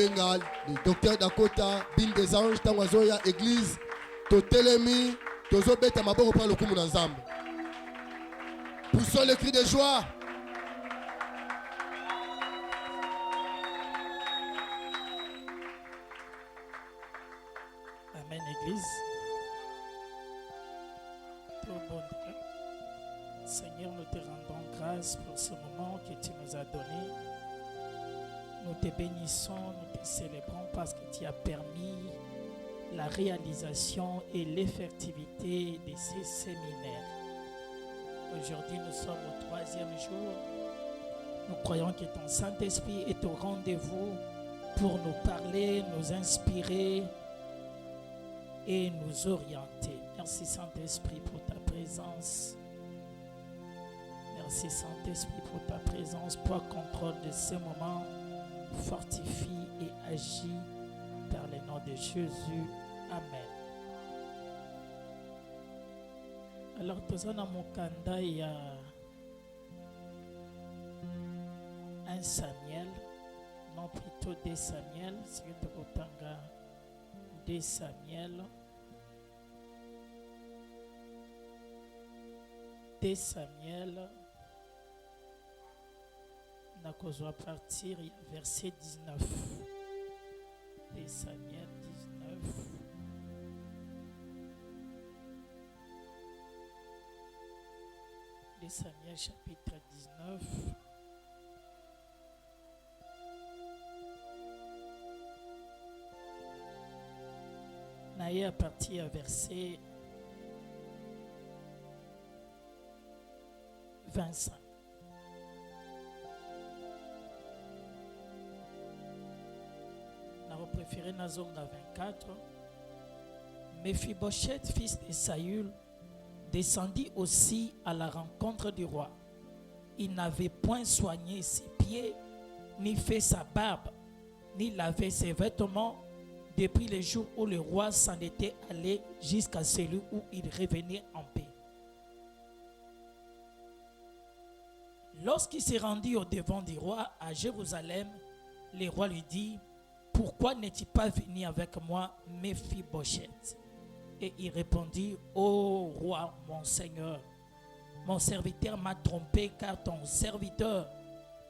benga le docteur Dakota Bill des Anges Tangazoya église totelemi tozobeta maboko pa lokumu na Nzambe. Poussons le cri de joie. Amen, Église. Tout bon Dieu. Seigneur, nous te rendons grâce pour ce moment que tu nous as donné. Nous te bénissons, nous te célébrons parce que tu as permis la réalisation et l'effectivité de ces séminaires. Aujourd'hui, nous sommes au 3e jour. Nous croyons que ton Saint-Esprit est au rendez-vous pour nous parler, nous inspirer et nous orienter. Merci Saint-Esprit pour ta présence. Merci Saint-Esprit pour ta présence. Prends contrôle de ce moment. Fortifie et agis par le nom de Jésus. Amen. Alors, nous avons Mokanda, il y a 1 Samuel, non plutôt 2 Samuel, c'est de Kotanga 2 Samuel. 2 Samuel, on a besoin de partir, il y a verset 19. 2 Samuel 19. De Samuel chapitre 19. Naïe à partir à verset 25. Nous préféré Nazonga 24. Mephibosheth, fils de Saül, descendit aussi à la rencontre du roi. Il n'avait point soigné ses pieds, ni fait sa barbe, ni lavé ses vêtements, depuis le jour où le roi s'en était allé jusqu'à celui où il revenait en paix. Lorsqu'il s'est rendu au devant du roi à Jérusalem, le roi lui dit: pourquoi n'es-tu pas venu avec moi, Mephibosheth? Et il répondit: ô roi, mon seigneur, mon serviteur m'a trompé, car ton serviteur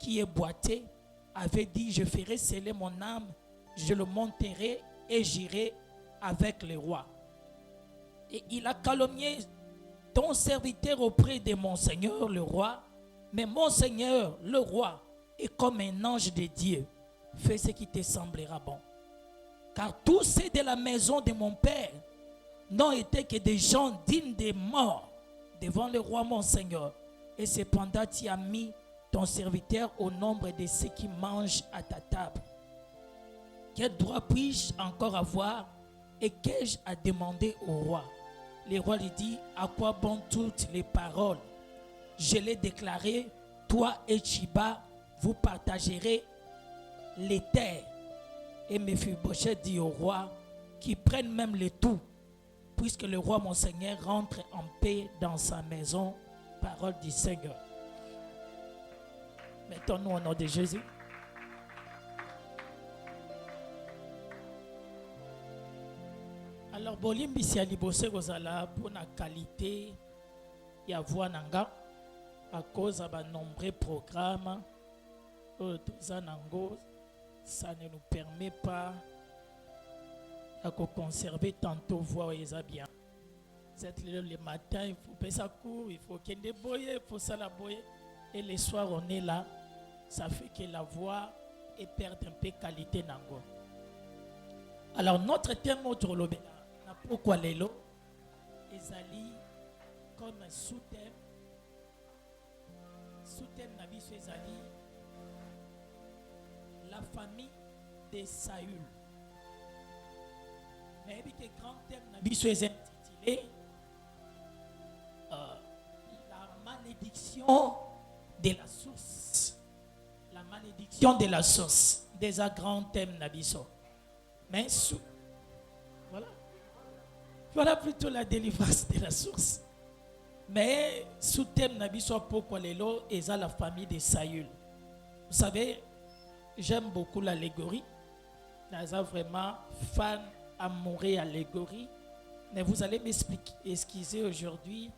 qui est boité avait dit: je ferai sceller mon âme, je le monterai et j'irai avec le roi. Et il a calomnié ton serviteur auprès de mon seigneur le roi. Mais mon seigneur le roi est comme un ange de Dieu. Fais ce qui te semblera bon. Car tous ceux de la maison de mon père n'ont été que des gens dignes de mort devant le roi mon seigneur. Et cependant tu as mis ton serviteur au nombre de ceux qui mangent à ta table. Quel droit puis-je encore avoir et qu'ai-je à demander au roi? Le roi lui dit: à quoi bon toutes les paroles? Je l'ai déclaré, toi et Chiba, vous partagerez les terres. Et Mephibosheth dit au roi qu'il prenne même le tout, puisque le roi mon seigneur rentre en paix dans sa maison. Parole du Seigneur. Mettons-nous au nom de Jésus. Alors, bolimbi si alibose kozala pour la qualité ya voix nanga à cause de nombreux programmes ça ne nous permet pas de conserver tantôt voix bien. Le matin, il faut payer sa cour, il faut qu'il y ait des boyers, il faut ça la boyer. Et le soir, on est là. Ça fait que la voix perd un peu qualité nango. Alors, notre thème aujourd'hui, pourquoi les lots, ezali comme sous-thème. Sous-thème nabiso ezali la famille de Saül. Mais le grand thème nabiso est intitulé la malédiction de la source. La malédiction de la source. Des grands thèmes nabiso. Mais sous voilà plutôt la délivrance de la source. Mais sous thème nabiso pourquoi les lots est la famille de Saül. Vous savez, j'aime beaucoup l'allégorie naza vraiment fan amoureux allégorie, mais vous allez m'expliquer, excuser aujourd'hui.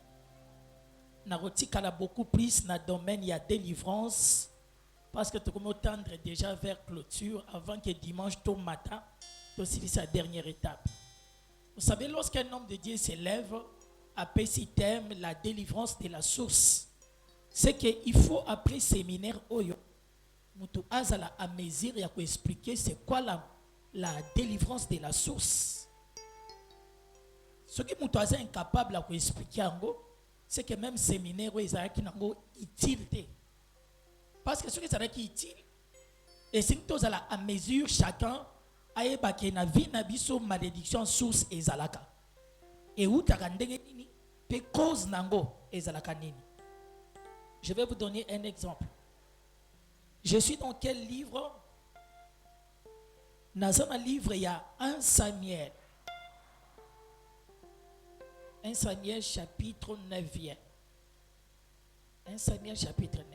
Narotikala beaucoup plus dans le domaine, il y a délivrance, parce que tu commences à tendre déjà vers clôture avant que dimanche tôt matin, tu aussi sa dernière étape. Vous savez, lorsqu'un homme de Dieu s'élève, après ce thème, la délivrance de la source, c'est qu'il faut après séminaire, Moutou Azala à mesure et à expliquer c'est quoi la délivrance de la source. Ce qui Moutou Azala est incapable à expliquer, c'est que même séminaire, ils ont utilité. Parce que ce qui est utile, et c'est que à mesure chacun a une vie, une malédiction, source et zalaka. Et où tu as une cause nango et zalaka nini. Je vais vous donner un exemple. Je suis dans quel livre? Dans un livre, il y a 1 Samuel. 1 Samuel chapitre 9. 1 Samuel chapitre 9.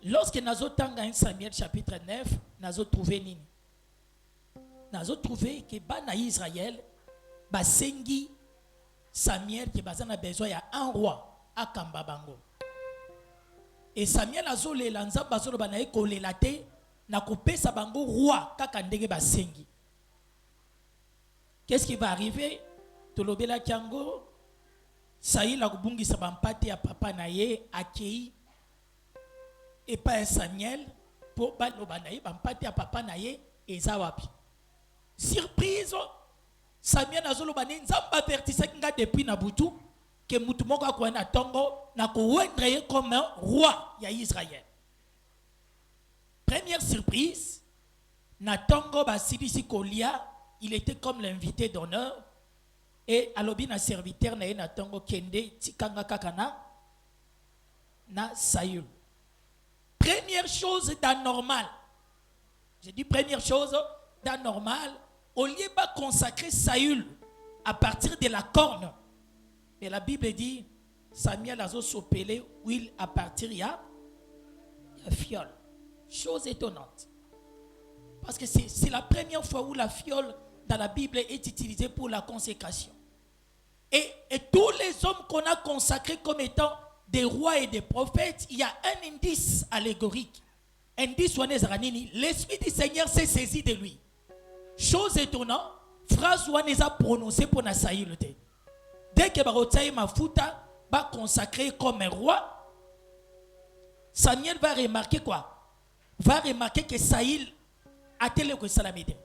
Lorsque nous avons 1 Samuel chapitre 9, nous avons trouvé nini? Nous avons trouvé que dans Israël, basengi Samuel qui a besoin il y a un roi à Kambabango. Et Samuel azole lanza bazolo banaye kolelate na kopesa bango roi kaka ndenge basengi. Qu'est-ce qui va arriver? Tolobela kiango Saïl a kubungisa bampate ya papa na ye akei et pas Samuel pour baloba na ye bampate ya papa na ye eza wapi. Surprise, Samuel azolo bane nzamba avertissaki nga depuis na butu que mutu moko akwena tongo na ko wendre comme roi ya Israël. Première surprise, na tongo basilisi kolia, il était comme l'invité d'honneur et alobi na serviteur na tongo kende tikanga kakana na Saül. Première chose d'anormal. Je dis première chose d'anormal, au lieu de consacrer Saül à partir de la corne. Et la Bible dit, Samuel a sopelé huile à partir de la fiole. Chose étonnante. Parce que c'est la première fois où la fiole dans la Bible est utilisée pour la consécration. Et tous les hommes qu'on a consacrés comme étant des rois et des prophètes, il y a un indice allégorique. Indice Wanezranini, l'Esprit du Seigneur s'est saisi de lui. Chose étonnante, phrase Waneza prononcée pour Nasaïl. Dès que Barotaï Mafuta va consacrer comme un roi, Samuel va remarquer quoi? Va remarquer que Saïl a tel que Salamide.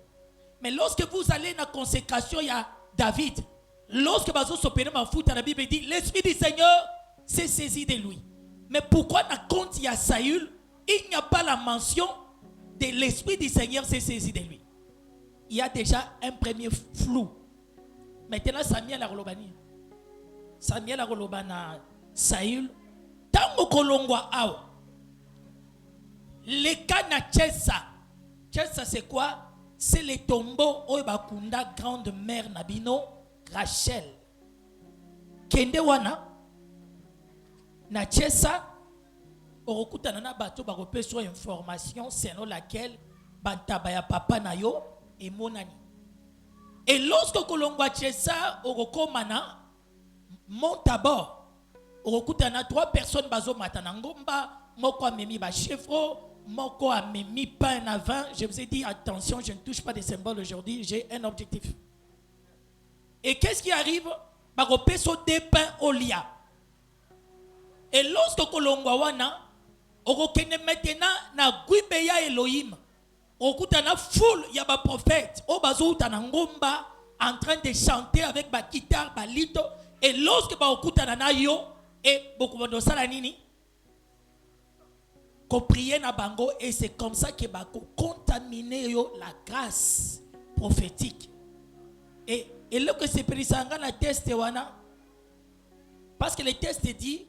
Mais lorsque vous allez dans la consécration, il y a David. Lorsque Bazo s'opère Mafuta, la Bible dit l'Esprit du Seigneur s'est saisi de lui. Mais pourquoi dans le compte il y a Saül, il n'y a pas la mention de l'Esprit du Seigneur s'est saisi de lui? Il y a déjà un premier flou. Maintenant, Samuel a relobani. Samuel a relobana Saül. Tango kolongwa awa. Le cas na Tchessa. Tchessa c'est quoi? C'est le tombeau où bakunda grande mère Nabino Rachel. Kende wana na Tchessa. Orokuta nana bato barope sur information selon laquelle bantabaya papa na yo et monani. Et lorsque kolongwa Tchessa orokomana monte à bord. Orokutana 3 personnes bazo matanangomba, moko amemi ba chevreau, moko amemi pain à vin. Je vous ai dit attention, je ne touche pas des symboles aujourd'hui, j'ai un objectif. Et qu'est-ce qui arrive? Barope so des pains au lia. Et lorsque kolongwa wana orokene maintenant na guibeya Elohim. Orokutana foule ya ba prophète, o bazo utanangomba en train de chanter avec ba guitare, ba lito. Et lorsque ba okutana na yo et beaucoup de sala nini ko prier na bango, et c'est comme ça que ba ko contaminer yo la grâce prophétique. Et là que c'est prisanga na test wana parce que le test dit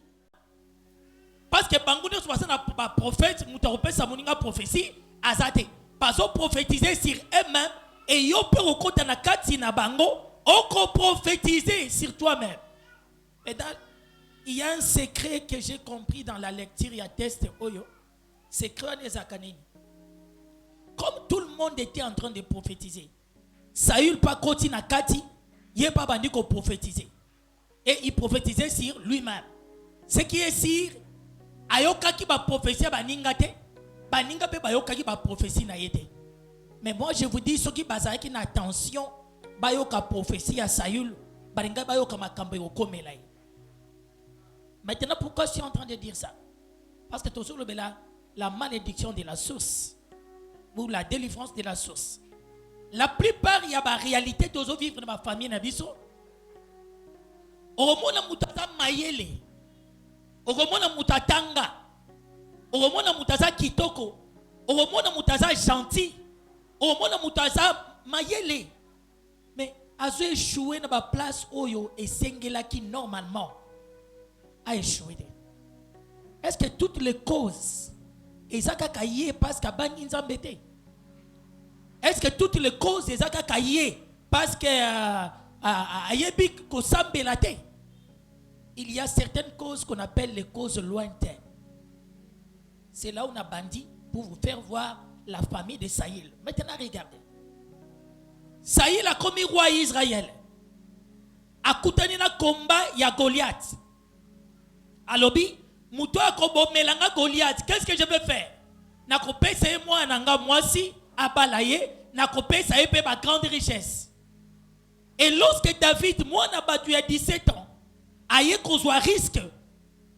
parce que bango ne soit na ba prophète mutarope sa moninga prophétie azate pas prophétiser sur eux-mêmes et yo pe okotana kati na bango oko prophétiser sur toi-même. Et il y a un secret que j'ai compris dans la lecture, il y a test oyo. Secret des akanini. Comme tout le le monde était en train de prophétiser. Saül pas koti na kati, il pas bandi ko prophétiser. Et il prophétisait sur lui-même. Ce qui est sûr, ayoka ki ba prophétie baninga te, baninga pe bayoka ki ba prophétie na yete. Mais moi je vous dis, ceux qui basent qui na attention, bayoka prophétie à Saül, baninga bayoka makambo yo komela. Maintenant pourquoi je suis en train de dire ça? Parce que toujours la malédiction de la source ou la délivrance de la source. La plupart il y a la réalité toujours vivre dans ma famille na biso. Oromona mutaza mayele. Oromona mutatanga. Oromona mutaza kitoko. Oromona mutaza gentil. Oromona mutaza mayele. Mais azo échoué dans la place oyo et sengela qui normalement a échoué. Est-ce que toutes les causes ezaka kaye parce que bani nzambete? Est-ce que toutes les causes ezaka kaye parce que ayebi ko sambelate? Il y a certaines causes qu'on appelle les causes lointaines. C'est là où on a bandit pour vous faire voir la famille de Saïl. Maintenant regardez. Saïl a commis roi Israël. A koutani na combat ya Goliath. Alobi Mouto akobo melanga Goliath, qu'est-ce que je vais faire? Na kopesa e moi nanga mwasi abalaye, na kopesa e pe ma grande richesse. Et lorsque David moi na battu à 17 ans, aye kozwa risque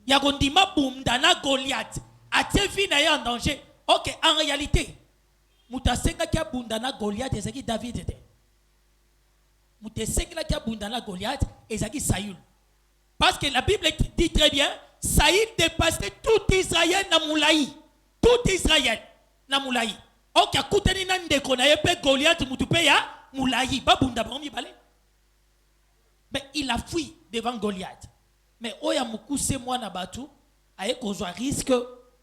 ya kondima bumdana Goliath, atie vie na ye en danger. OK, en réalité, mutasenga kia bundana Goliath ezaki David était. Mutasenga kia bundana Goliath ezaki Saül. Parce que la Bible dit très bien, Saïd dépassait tout Israël na moulaï. Tout Israël na moulaï. Ok, akutani na ndeko na yepe Goliath mutupe ya moulaï. Babunda bangi balé. Mais il a fui devant Goliath. Mais oya mukuse moi na batu, aye kozwa risque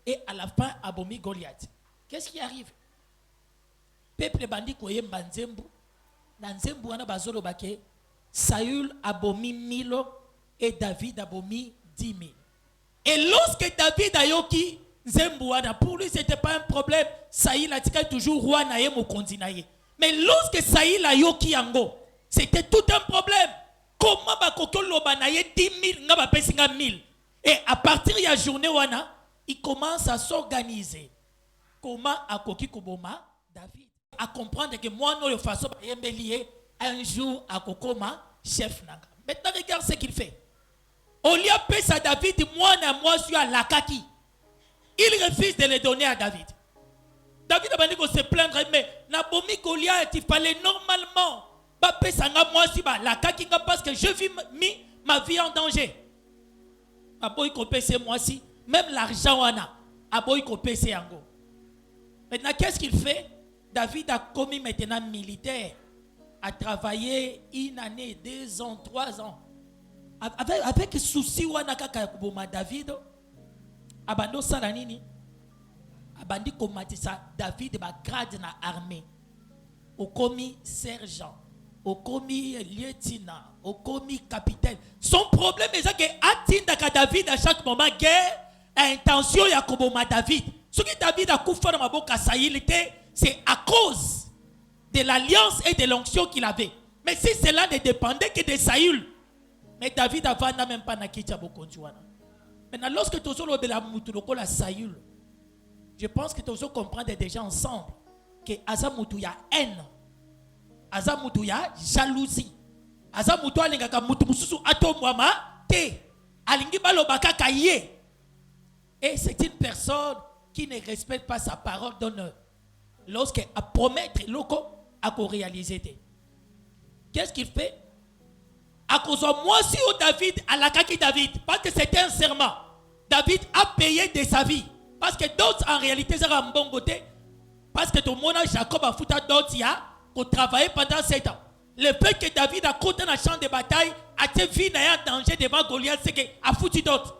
et à la fin abomi Goliath. Qu'est-ce qui arrive? Peuple bandi koye mbanzembu. Na nzembu wana bazolo bake. Saül abomi 1000 et David abomi 10 000. Et lorsque David a yoki Zembouana, pour lui c'était pas un problème. Saïl a dit toujours roi naye mokonzi naye. Mais lorsque Saïl a yoki yango, c'était tout un problème. Comment ba kokolo ba naye 10 000 nga ba pesinga 1000. Et à partir de la journée wana, il commence à s'organiser. Comment a koki koboma David à comprendre que moi non le façon ba yembelié un jour à kokoma chef nanga. Maintenant regarde ce qu'il fait. On lui a payé à David, moi suis à Lakaki. Il refuse de le donner à David. David a dit qu'on se plaindre, mais Nabomi Goliath, il fallait normalement pas payer ça moi suis à Lakaki parce que je vis ma vie en danger. Aboy ko pèse moi si, même l'argent wana, aboy ko pèse yango. Maintenant qu'est-ce qu'il fait? David a commis maintenant militaire, a travaillé 1 année, 2 ans, 3 ans. Avec souci wana kaka kuboma David abando sala nini abandi komatisa David ba grade na armée okomi sergent okomi lieutenant okomi capitaine. Son problème est que atinda ka David à chaque moment guerre intention ya kuboma David. Ce que David a kufa na maboka Saïl c'est à cause de l'alliance et de l'onction qu'il avait. Mais si cela ne dépendait que de Saül, mais David n'a même pas nakitia bokonjuana. Maintenant, lorsque tu as de la moutouloko la Saül, je pense que tu as comprendre déjà ensemble que Azamutu ya haine, Azamutu ya jalousie, Azamutu alingaka mutu mususu ato mwama te, alingi balobaka kaye. Et c'est une personne qui ne respecte pas sa parole d'honneur. Lorsqu'elle a promettre loko à réaliser. Qu'est-ce qu'il fait? À cause de moi, si David, à la kaki David, parce que c'était un serment, David a payé de sa vie. Parce que d'autres, en réalité, c'est un bon côté. Parce que tout le monde, Jacob a foutu d'autres, qui travaillé pendant 7 ans. Le fait que David a couru dans le champ de bataille, a été vu dans un danger devant Goliath, c'est qu'il a foutu d'autres.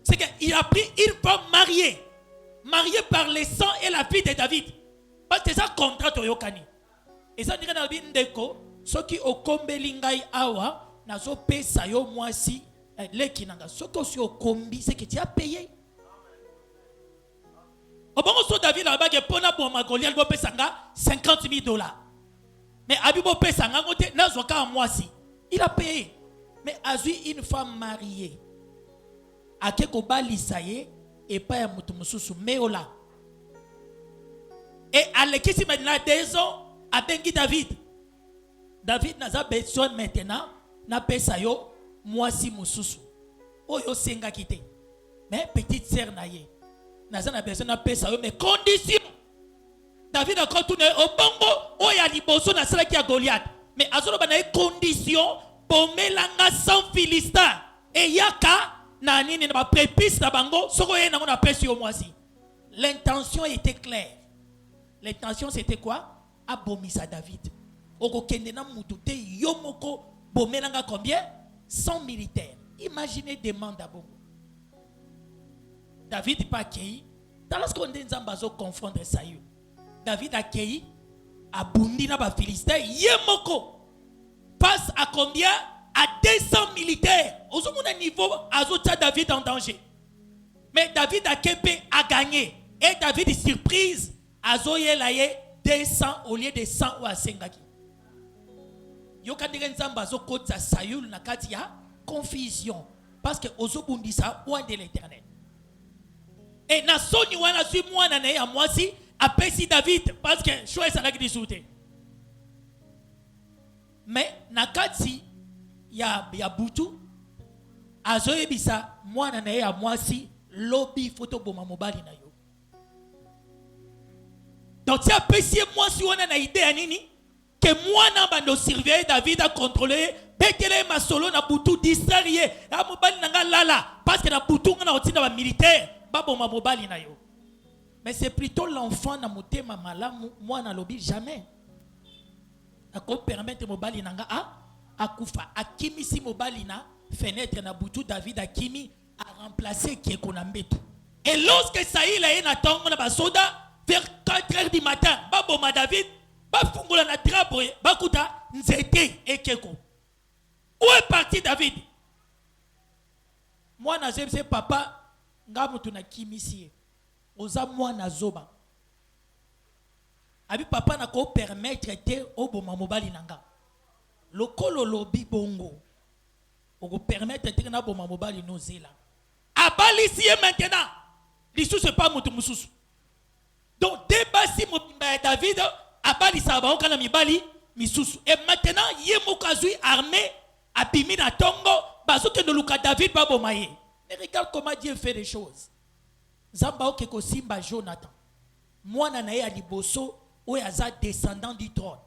C'est qu'il a pris une femme mariée par le sang et la vie de David. Parce que c'est un contrat de Yokani. Et ça, on dit ndeko, ceux qui ont combi ngai awa, nazo pesa yo mwasi, leki nanga. Ceux qui ont combi, c'est que tu as payé. Au bon so David a bagé pona bon boma Goliath bo pesanga 50 000 dollars. Mais Abibo pesanga ngote nazoka en moisi. Il a payé. Mais a eu une femme mariée. Akeko balisaye et pas un mutumussu meola. Et à l'équipe maintenant 2 ans a bengi David. David n'a besoin maintenant na pesa yo moisi mususu. Oyo senga kite. Mais petite sœur naye. N'a besoin na pesa yo mais condition. David a continué au bongo oya liboso na sala ki a Goliath. Mais azolo bana condition pour melanga sans Philistin. Et yaka na nini na prépice na bango soko ye na ngona pesa yo moisi. L'intention était claire. L'intention c'était quoi? Abomisa David. Oko kendena mutute yomoko bomelanga combien? 100 militaires. Imaginez demande à Bongo. David pas accueilli. Dans ce qu'on dit Nzambazo confondre Saül. David accueilli abundi na ba Philistin yemoko passe à combien? À 200 militaires. Au niveau azota David en danger. Mais David a gagné. Et David surprise azoye laye 200 au lieu de 100 ou à 50. Yoka Nzamba zo kota Saül na kati ya confusion parce que ozobundisa oin de l'Éternel. Et na soni wana suis moi na ya mwasi apesi David parce que choix ça la disouté. Mais na kati ya butu azoye bisa mwana na ya mwasi lobi photo boma mobali na yo. Donc si apesi mwasi wana na idée ya nini? Que moi n'a pas surveiller David a contrôlé bekele masolo na butu distraire na mobali nanga lala parce que na butu na otinda ba militaire babo ma mobali na yo. Mais c'est plutôt l'enfant na motema malamu moi na lobi jamais. Ako permettre mobali nanga akufa akimi si mobali na fenêtre na butu David akimi a remplacé qui ekonambetu. Et lorsque Saïl a na tongo na basoda vers 4h du matin babo ma David bafungula na trapo bakuta nzete ekeko. Où est parti David? Moi na zebse papa ngamu tuna kimisi oza moi na zoba abi papa na ko permettre te oboma mobali nanga lokolo lobi bongo oko permettre te na boma mobali no zela abali si maintenant lisu c'est pas mutu mususu. Donc débasi mobimba David abali saba okana mibali misusu. Et maintenant yemokazui armée abimi na tongo bazoke de luka David babo maye. Mais regarde comment Dieu fait les choses. Zamba okeko simba Jonathan. Mwana na ye aliboso oyaza descendant du trône.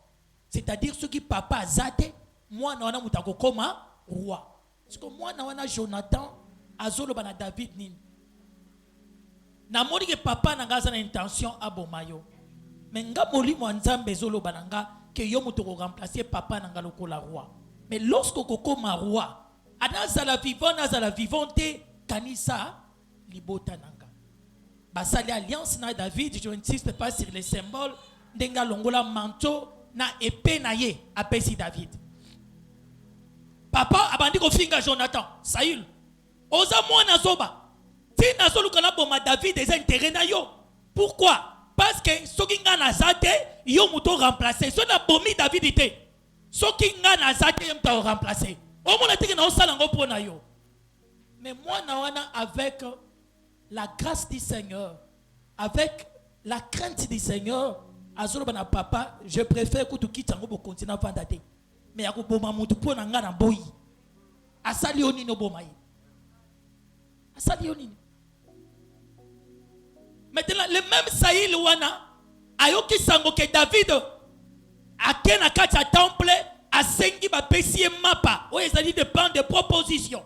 C'est-à-dire ceux qui papa azate mwana wana mutako koma roi. Parce que mwana wana Jonathan azolo bana David nini. Na moni que papa nanga za na intention abomayo. Mais nga molimo nzambe zolo bananga que yo muto ko remplacer papa nanga lokola roi. Mais lorsque kokoma roi, anaza la vivante kanisa libota nanga. Basali alliance na David, je n'insiste pas sur les symboles, ndenga longola manteau na épée na ye apesi David. Papa abandi ko finga Jonathan, Saül. Oza mwana zoba. Si na solo kana boma David des intérêts na yo. Pourquoi? Parce que soki nga na zate yo muto remplacer. So na bomi David ite. Soki nga na zate yo muto remplacer. O mona tiki na osala ngo pona yo. Mais moi na wana avec la grâce du Seigneur, avec la crainte du Seigneur, azolo bana papa, je préfère que tu quittes ngo bo continent vandate. Mais ako boma mutu pona nga na boyi. Asali oni no boma yi. Asali oni. Maintenant, le même Saïl wana ayoki sango que David akena kati ya temple asengi ba pesi mapa o ezali de plan de proposition.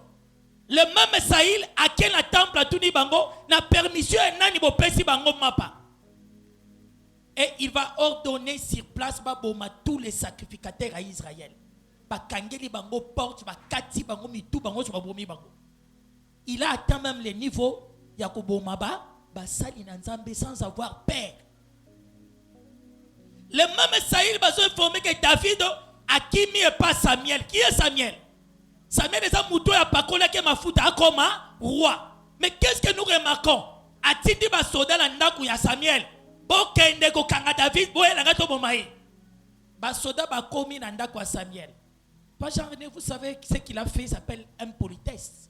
Le même Saïl akena temple atuni bango na permission nani bo pesi bango mapa. Et il va ordonner sur place ba boma tous les sacrificateurs à Israël. Ba kangeli bango porte ba kati bango mitu bango so ba bomi bango. Il a atteint même le niveau ya ko boma ba basali na nzambe sans avoir peur. Le même Saïl va informer que David a kimi et pas Samuel. Qui est Samuel? Samuel est un mouton à pakola qui m'a foutu à comme roi. Mais qu'est-ce que nous remarquons? A-t-il dit soldat na ndaku ya Samuel? bokende kokanga David boyelanga to bomaye. Basoda bakomi na ndako ya Samuel. Pas Jean René, vous savez ce qu'il a fait, il s'appelle impolitesse.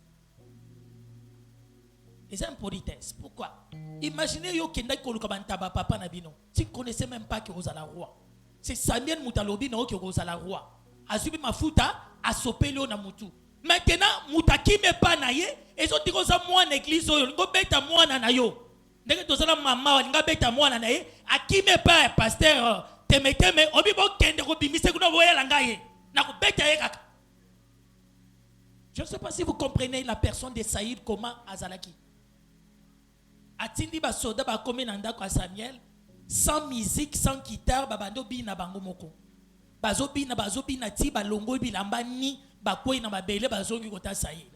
Les impolitesses. Pourquoi? Imaginez yo kenda koluka bantaba papa na bino. Tu ne connaissais même pas que vous allez roi. C'est Samuel Moutalobi na que vous allez roi. Azubi mafuta asopeli na mutu. Maintenant mutaki me pa na ye, ezo tiko za mwana église oyo, ngo beta mwana na yo. Ndenge tozala mama walinga beta mwana na ye, akime pa pasteur temeteme obi bo kende ko bimise kuna boyela ngaye. Na ko beta ye kaka. Je ne sais pas si vous comprenez la personne de Saïd comment azalaki. Atindi ba soda ba komi na ndako ya Samuel sans musique, sans guitare, babando bina bango moko. Bazo bina ti balongo bilamba ni bakoi na mabele bazongi kota Saïd.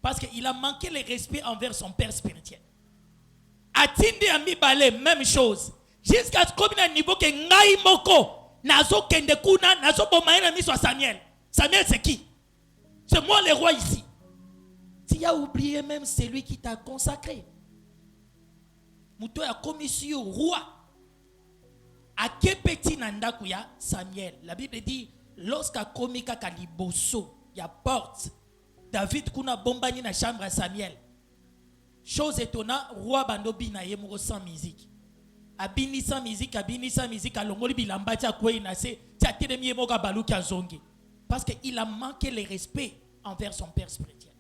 Parce qu'il a manqué le respect envers son père spirituel. Atindi ami balé même chose. Jusqu'à ce qu'on ait un niveau que ngai moko nazo kende kuna nazo bomaina miso à Samuel. Samuel c'est qui? C'est moi le roi ici. Tu as oublié même celui qui t'a consacré. Mouto a commission roi. A kepeti nandaku ya Samuel. La Bible dit lorsqu'à komika kaliboso ya porte David kuna bombani na chambre à Samuel. Chose étonnante, roi bandobi na yemuro sans musique. Abini sans musique, alongoli bilamba tia kwe inase, tia telemi yemoka baluki azongi. Parce qu'il a manqué le respect envers son père spirituel.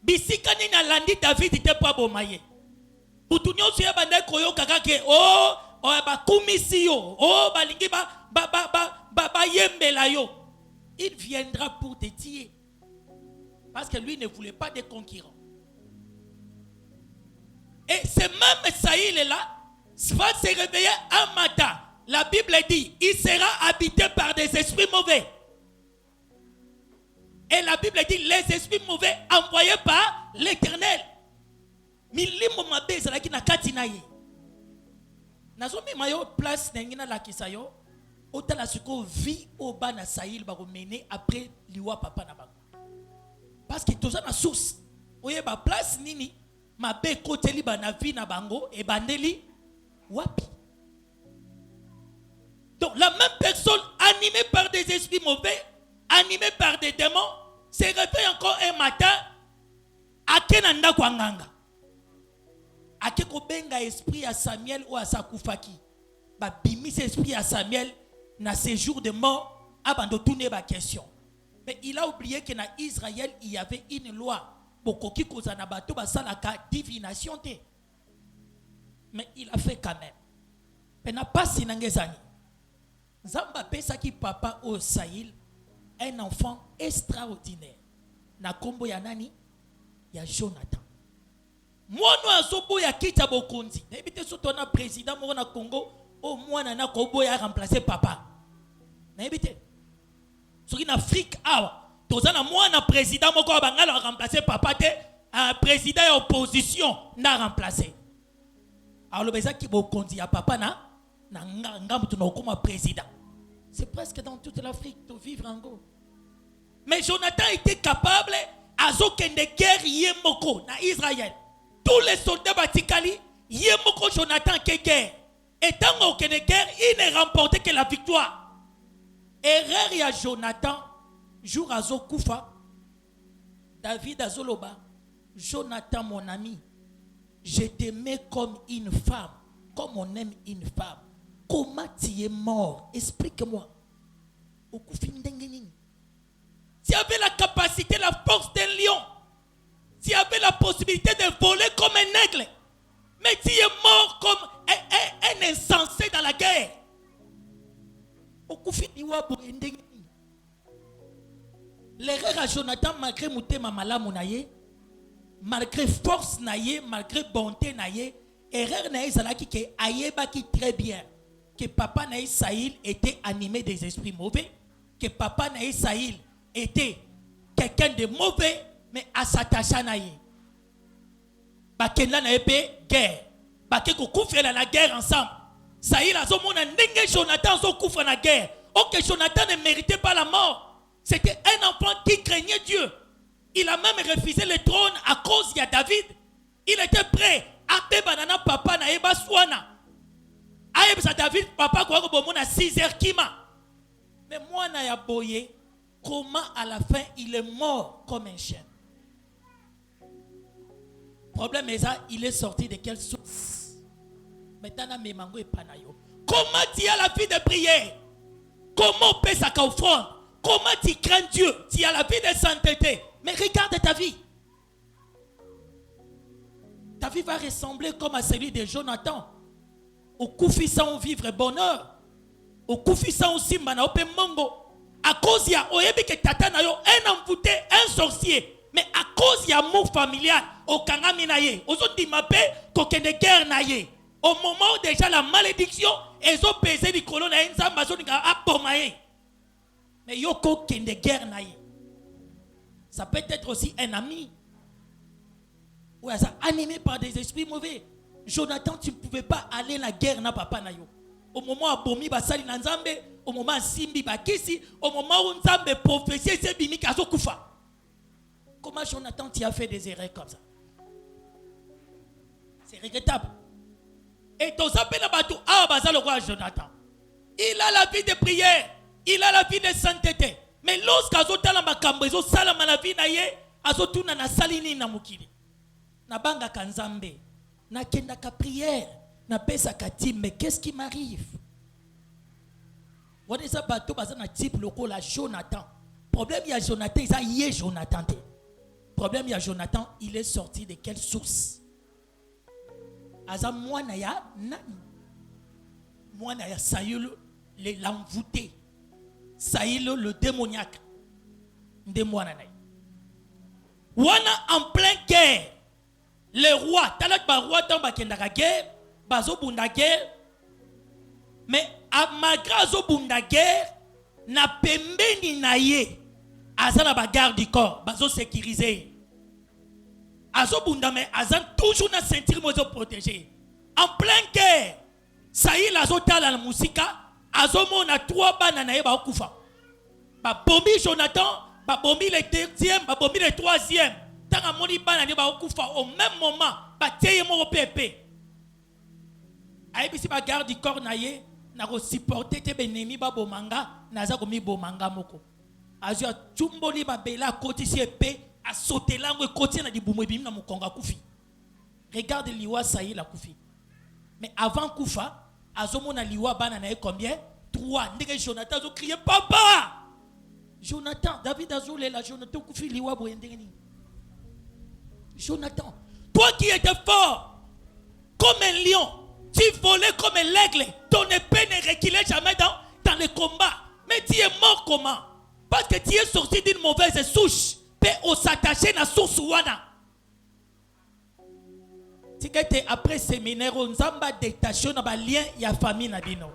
Bisika ni na landi David ite pas bomaye. Butunyo suya bandai koyo kakake, oh ba kumisi yo, oh balingi ba yembela yo. Il viendra pour te tuer. Parce que lui ne voulait pas de concurrents. Et ce même Saïl là va se réveiller un matin. La Bible dit, il sera habité par des esprits mauvais. Et la Bible dit, les esprits mauvais envoyés par l'Éternel. Milimo mabe zalaki na katina ye. Nazomi mayo place nengina la kisayo. Otala suko vie au bas na Saïl ba mener après liwa papa na bango. Parce que toza na source. Oye ba place nini mabe koteli ba na vie na bango e bandeli wapi. Donc la même personne animée par des esprits mauvais, animée par des démons, se réveille encore un matin à kenanda kwa nganga. Ake ko benga esprit à Samuel ou à Sakufaki. Ba bimis esprit à Samuel na séjour de mort abando tourner ba question. Mais il a oublié que dans Israël il y avait une loi bokoki kozana bato basalaka divination te. Mais il a fait quand même. Mais n'a pas sinangezani. Zamba pesa ki papa au Saïl un enfant extraordinaire. Na kombo ya nani? Ya Jonathan. Mwana azobo ya kita bokonzi. Na ebite soto na président mo na Congo au mwana na kobo ya remplacer papa. Na ebite. Soki na Afrique awa tozana mwana président moko bangala remplacer papa te, un président ya opposition na remplacer. Alors le beza ki bokonzi ya papa na ngambu to na okoma président. C'est presque dans toute l'Afrique de vivre en go. Mais Jonathan était capable azokende guerre yemoko na Israël. Tous les soldats batikali yemoko Jonathan ke guerre. Et tant aucune guerre, il ne remportait que la victoire. Erreur ya Jonathan jour azo kufa David azoloba Jonathan mon ami, je t'aimais comme une femme, comme on aime une femme. Comment tu es mort? Explique-moi. Tu avais la capacité, la force d'un lion. Tu avais la possibilité de voler comme un aigle. Mais tu es mort comme un insensé dans la guerre. L'erreur à Jonathan, malgré Moutema Malamu naye, malgré force naye, malgré bonté naye, erreur naye zalaki ke ayeba ki très bien que papa naye Saïl était animé des esprits mauvais, que papa naye Saïl était quelqu'un de mauvais, mais à s'attacher naye. Bakenda naye pe guerre. Bake ko koufela la guerre ensemble. Saïl a zomona ndenge Jonathan zo koufra na guerre. Ok, Jonathan ne méritait pas la mort. C'était un enfant qui craignait Dieu. Il a même refusé le trône à cause de David. Il était prêt à te banana papa na eba swana. yebisa David papa kwa ko na 6h kima. Mais moi na ya boye, comment à la fin il est mort comme un chien. Problème est ça, il est sorti de quelle source? Maintenant mes mango et panayo. Comment tu as la vie de prière? Comment on peut sa offrande? Comment tu crains Dieu? Tu as la vie de sainteté. Mais regarde ta vie. Ta vie va ressembler comme à celui de Jonathan. Au koufi sans vivre bonheur. Au koufi sans aussi mana ope mongo. À cause ya oyebi que tata na yo un envoûté, un sorcier. Mais à cause ya amour familial, au kangami na ye, aux autres dimape, kokende guerre na ye. Au moment où déjà la malédiction, ils ont pesé du colon na nzamba zo nika abomaye. Mais yoko kende guerre na ye. Ça peut être aussi un ami. Ou ça animé par des esprits mauvais. Jonathan, tu ne pouvais pas aller à la guerre na papa na yo. Au moment où Abomi basali na nzambe, au moment où Simbi bakisi, au moment où nzambe prophétie c'est bimi kazo kufa. Comment Jonathan tu as fait des erreurs comme ça? C'est regrettable. Et ton appel à bateau, ah bazal le roi Jonathan. Il a la vie de prière, il a la vie de sainteté. Mais lorsqu'azo tala makambo, azo salama la vie na ye, azo tuna na salini na mukili. Na banga kanzambe, na kenda ka prière, na pesa katim, mais qu'est-ce qui m'arrive? What is bateau bazal na type loko la Jonathan. Problème il y a Jonathan, ça y est Jonathan. Problème il y a Jonathan, il est sorti de quelle source? Aza mwana ya nani? Mwana ya Saül l'envoûté. Saül le démoniaque. De mwana na. Wana en plein guerre. Le roi, talak ba roi dans ba kendaka guerre, bazo bunda guerre. Mais malgré azo bunda guerre, na pembeni na ye, aza na ba garde du corps, bazo sécuriser. Azo bunda mais azan toujours na ceinture mozo protégé. En plein guerre, Saïl azo tala la musika, azo mona 3 bana na ye ba okufa. Ba bombi Jonathan, ba bombi le 2e, ba bombi le 3e. Tanga moni bana na ba okufa au même moment, ba teye mo pepe. Aibisi ba garde du corps na ye, na ko supporter te benemi ba bomanga, na za ko mi bomanga moko. Azo tumboli ba bela koti si épée. A sauté langue côté na di boumou bim na mukonga kufi. Regarde liwa Saïl a kufi. Mais avant kufa, azomo na liwa bana na combien? 3. Ndenge Jonathan a crié papa. Jonathan, David azole la Jonathan kufi liwa boyendeni. Jonathan, toi qui étais fort comme un lion, tu volais comme un aigle, ton épée ne reculait jamais dans le combat. Mais tu es mort comment? Parce que tu es sorti d'une mauvaise souche. Peut s'attacher à la source wana. Après séminaire, on a détaché dans le lien, il y a famille nabino.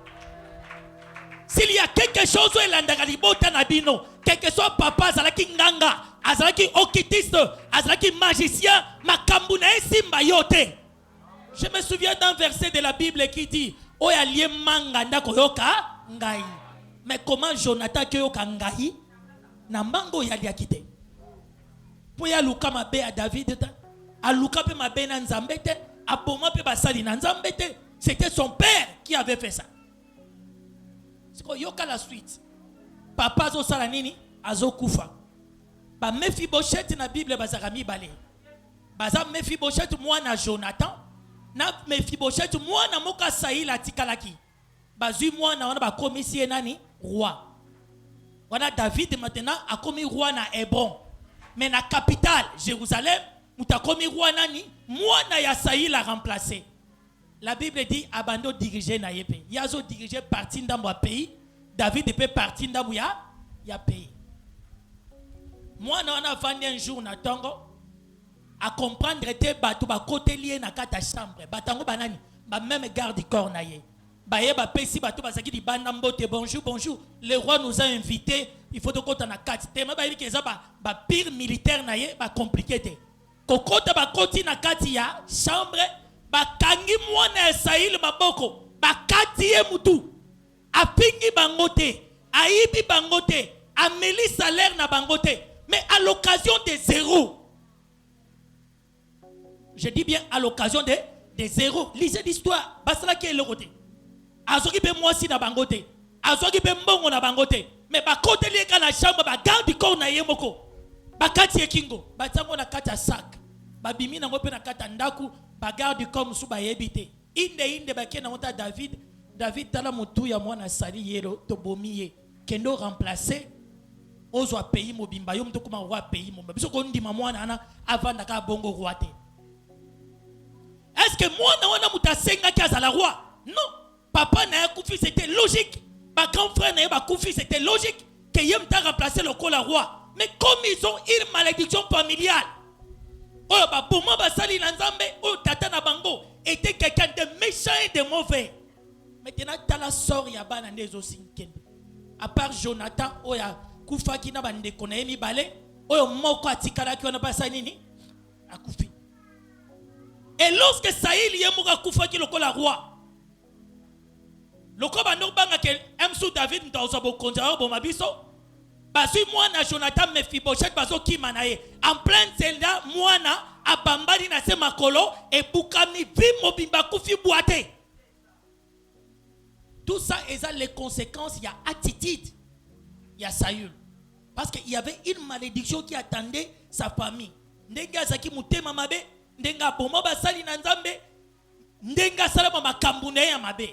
S'il y a quelque chose où il y a nabino, quel que soit papa, azalaki nganga, azalaki okitiste, azalaki magicien, makambuna simba yote. Je me souviens d'un verset de la Bible qui dit o ya lié manga ndako yoka ngai. Mais comment Jonathan ke yoka ngai na mango ya liakite? Pour ya luka mabe à David, a luka pe mabe na nzambete, a boma pe basali na nzambete. C'était son père qui avait fait ça. C'est quoi yoka la suite? Papa zo sala nini azo kufa. Ba Mephibosheth na Bible bazakami balé. Baza Mephibosheth mwana Jonathan, na Mephibosheth mwana moka Saïl atikalaki. Bazui mwana wana ba komisie nani roi. Wana David maintenant a commis roi na Hébron. Mais la capitale, Jérusalem, où tu as commis roi nani, moi na ya Saïl a remplacé. La Bible dit abandon diriger na yépé. Yazo diriger parti dans mon pays, David peut partir dans ya pays. Moi na on a vendu un jour na Tongo à comprendre te batou ba côté lié na kata chambre. Batango banani, ba même garde du corps na yé. Baye ba pesi batou ba saki di banambote bonjour bonjour. Le roi nous a invités. Il faut que tu na kati te ma ba yiki eza ba pire militaire na ye ba compliqué te. Kokota ba koti na kati ya chambre ba kangi mwana Saïl maboko ba kati ye mutu. A pingi bangote, a ibi bangote, a meli salaire na bangote. Mais à l'occasion de zéro. Je dis bien à l'occasion de zéro. Lisez l'histoire. Basala qui est le côté. azoki pe mwasi na bangote azoki pe mbongo na bangote mais bakote lieka na chambre ba garde du corps na yemoko bakati ekingo batango na kata sac babimi nango pe na kata ndaku ba garde du corps musu ba yebite inde bakie na monta David tala mutu ya mwana sali yelo to bomiye kendo remplacer ozwa pays mobimba yo mto kuma roi pays mobimba biso ko ndima mwana ana avanda ka bongo roi te. Est-ce que mwana wana mutasenga ki azala roi? Non, papa na kufi c'était logique, ba grand frère na ba kufi c'était logique que yem ta remplacer le col roi, mais comme ils ont une malédiction familiale oh ba boma ba sali na nzambe oh tata na bango était quelqu'un de méchant et de mauvais. Maintenant tala sort ya bana ndezo sinkende à part Jonathan oya kufa kina bande kona yemi balé oyo moko atikala ki wana basa nini akufi. Et lorsque Saïl yemuka kufa ki lokola roi loko bando banga ke emsu David ndozo bokonza bo mabiso basui mwana Jonathan Mephibosheth bazo kima na ye en plein zelda mwana abambali na se makolo e bukami vi mobimba kufi boate. Tout ça est les conséquences, il y a attitude, il y a Saül. Parce qu'il y avait une malédiction qui attendait sa famille. Ndenga zaki mutema mabe, ndenga bomo basali na nzambe, ndenga salama makambune ya mabe.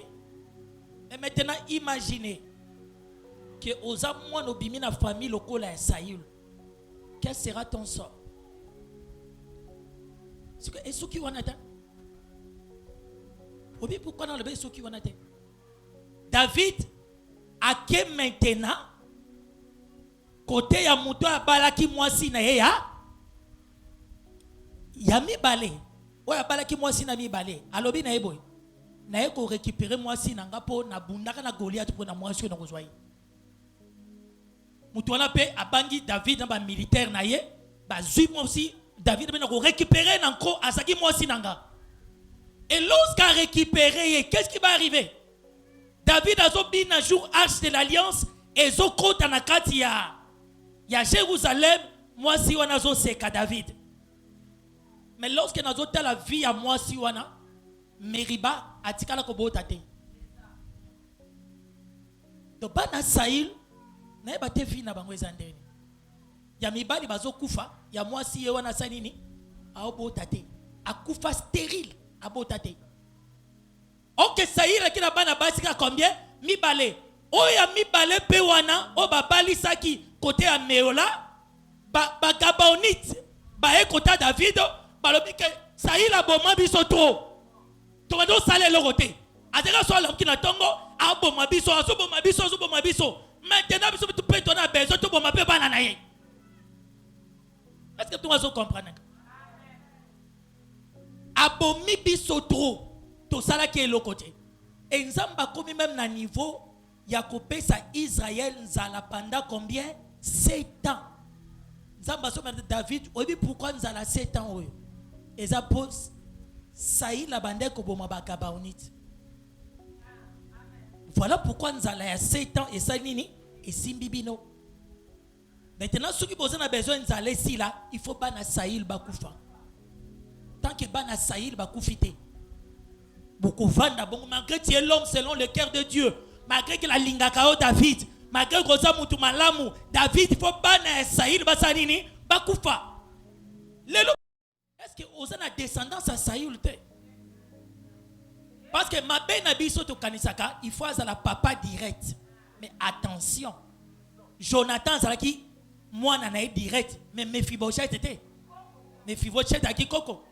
Et maintenant imaginez que aux amouans obimi na famille lokola ya Saül. Quel sera ton sort? Est-ce que wanata? Obi pourquoi dans le est-ce que wanata? David a que maintenant côté ya muto ya balaki mwasi na ye ya mi balé o ya balaki mwasi na mi balé alobi na eboy na ye ko récupérer mwasi na ngapo na bundaka na Goliath pour na mwasi na kozwai muto wana pe abangi David na ba militaire na ye ba zui mwasi David na ko récupérer nanko asaki mwasi nanga. Et lorsqu'il a récupéré, qu'est-ce qui va arriver? David a zobi na jour arche de l'alliance et zo kota na kati ya Jérusalem moi si wana zo seka David. Mais lorsque na zo ta la vie à moi si wana Meriba atikala ko bota te. To bana Saïl na ba te vie na bango ezandeni. Ya mibali bazo kufa ya moi si wana sanini a bota te. Akufa stérile a bota te. Ok, Saïl qui n'a pas na basika combien? Mi balé. Oya mi balé pe wana o ba bali saki côté à Meola ba Gabaonite ba e côté David ba lobi ke Saïl a boma biso trop. To ba do sale le côté. Adeka so la ki na tongo a boma biso aso boma biso. Maintenant biso tu peux donner besoin to boma pe bana na ye. Est-ce que tu vas comprendre? Abomi biso trop. Tout ça là qui est le côté. Et Nzamba comme même na niveau Yakopé sa Israël nzala pendant combien? 7 ans. Nzamba so David, obi pourquoi nzala 7 ans oyo? Et ça pose Saïl la bande ko boma ba Gabaonite. Voilà pourquoi nzala ya 7 ans et ça nini et simbibino. Maintenant ceux qui ont besoin nzala ici là, il faut pas na Saïl ba kufa. Tant que ba na Saïl ba kufite. Beaucoup vanda bon malgré que tu es l'homme selon le cœur de Dieu, malgré que la lingakao David, malgré que ça mutu malamu David, il faut pas na Saïl basanini bakufa. Est-ce que osa na descendance à Saïl te? Parce que ma ben abiso to kanisaka, il faut à la papa direct. Mais attention, Jonathan zalaki moi na direct, mais Mephibosheth était. Mephibosheth aki koko.